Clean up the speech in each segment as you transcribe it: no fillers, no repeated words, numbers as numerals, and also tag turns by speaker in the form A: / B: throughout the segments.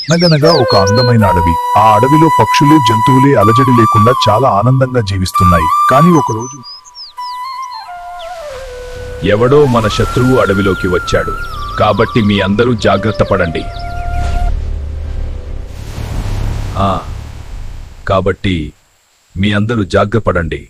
A: అనగనగా ఒక అందమైన అడవి. ఆ అడవిలో పక్షులు జంతువులే అలజడి లేకుండా చాలా ఆనందంగా జీవిస్తున్నాయి. కానీ ఒకరోజు
B: ఎవడో మన శత్రువు అడవిలోకి వచ్చాడు. కాబట్టి మీ అందరూ జాగ్రత్త పడండి. కాబట్టి మీ అందరూ జాగ్రత్త పడండి.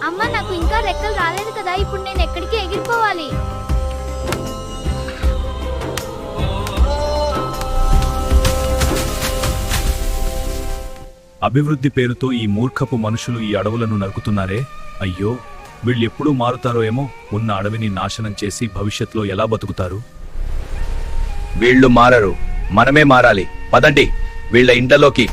C: అమ్మ, నాకు ఇంకా రెక్కలు రాలేదు కదా, ఇప్పుడు నేను ఎక్కడికి ఎగిరిపోవాలి?
B: అభివృద్ధి పేరుతో ఈ మూర్ఖపు మనుషులు ఈ అడవులను నరుకుతున్నారే. అయ్యో, వీళ్ళెప్పుడూ మారుతారో ఏమో. ఉన్న అడవిని నాశనం చేసి భవిష్యత్తులో ఎలా బతుకుతారు? వీళ్ళు మారరు, మనమే మారాలి. పదండి వీళ్ళ ఇంట్లోకి.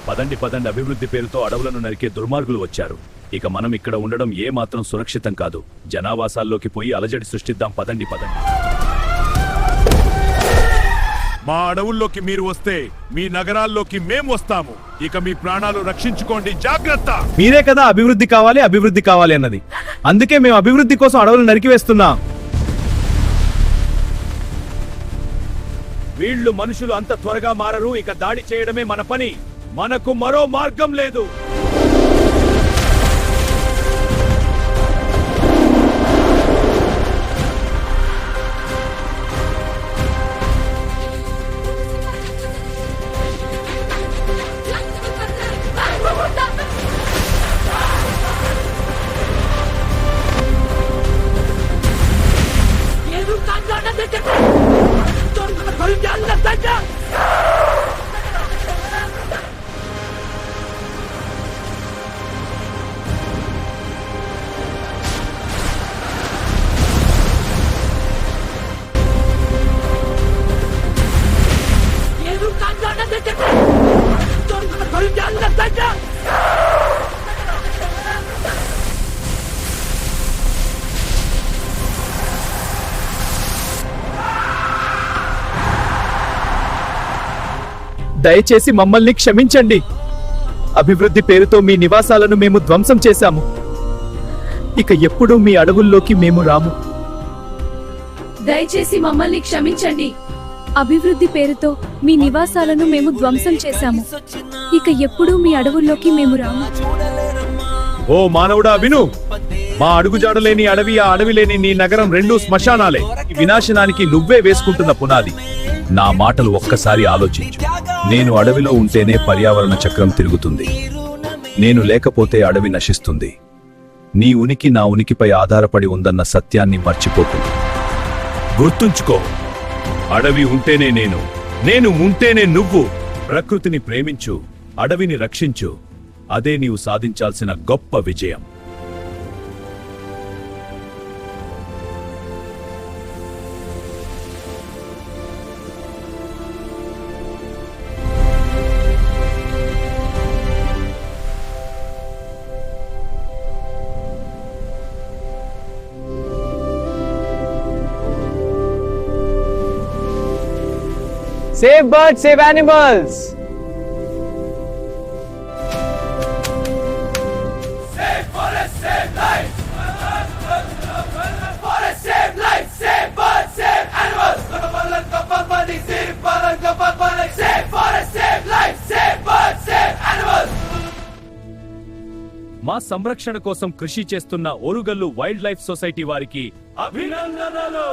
B: పదండి పదండి, అభివృద్ధి పేరుతో అడవులను నరికే దుర్మార్గులు వచ్చారు. ఇక మనం ఇక్కడ ఉండడం ఏ మాత్రం సురక్షితం కాదు. జనావాసాల్లోకి పోయి అలజడి సృష్టిద్దాం. పదండి పదండి.
D: మా అడవుల్లోకి మీరు వస్తే మీ నగరాల్లోకి మేము వస్తాము. ఇక మీ ప్రాణాలు రక్షించుకోండి, జాగ్రత్త.
E: మీరే కదా అభివృద్ధి కావాలి అభివృద్ధి కావాలి అన్నది. అందుకే మేము అభివృద్ధి కోసం అడవులు నరికివేస్తున్నాం.
B: వీళ్ళు మనుషులు అంత త్వరగా మారరు. ఇక దాడి చేయడమే మన పని. మనకు మరో మార్గం లేదు.
E: దయచేసి మమ్మల్ని క్షమించండి. అభివృద్ధి పేరుతో మీ నివాసాలను మేము ధ్వంసం చేశాము. ఇక ఎప్పుడూ మీ అడవుల్లోకి మేము రాము.
F: దయచేసి మమ్మల్ని క్షమించండి.
G: అభివృద్ధి పేరుతో మీ నివాసాలను మేము ధ్వంసం చేశాము. ఇక ఎప్పుడూ మీ అడవుల్లోకి మేము రాము.
E: ఓ మానవుడా, విను. మా అడుగుజాడలేని అడవి, ఆ అడవి లేని నీ నగరం రెండూ శ్మశానాలే. ఈ వినాశనానికి నువ్వే వేసుకుంటున్న పునాది.
B: నా మాటలు ఒక్కసారి ఆలోచించు. నేను అడవిలో ఉంటేనే పర్యావరణ చక్రం తిరుగుతుంది. నేను లేకపోతే అడవి నశిస్తుంది. నీ ఉనికి నా ఉనికిపై ఆధారపడి ఉందన్న సత్యాన్ని మర్చిపోకు. గుర్తుంచుకో, అడవి ఉంటేనే నేను, నేను ఉంటేనే నువ్వు. ప్రకృతిని ప్రేమించు, అడవిని రక్షించు. అదే నీవు సాధించాల్సిన గొప్ప విజయం.
E: Save birds, save animals.
H: Save forest, save life. Forest, save life. Save birds, save animals. Save forest, save life. Save birds, save animals.
B: మా సంరక్షణ కోసం కృషి చేస్తున్న ఓరుగల్లు వైల్డ్ లైఫ్ సొసైటీ వారికి అభినందనలు.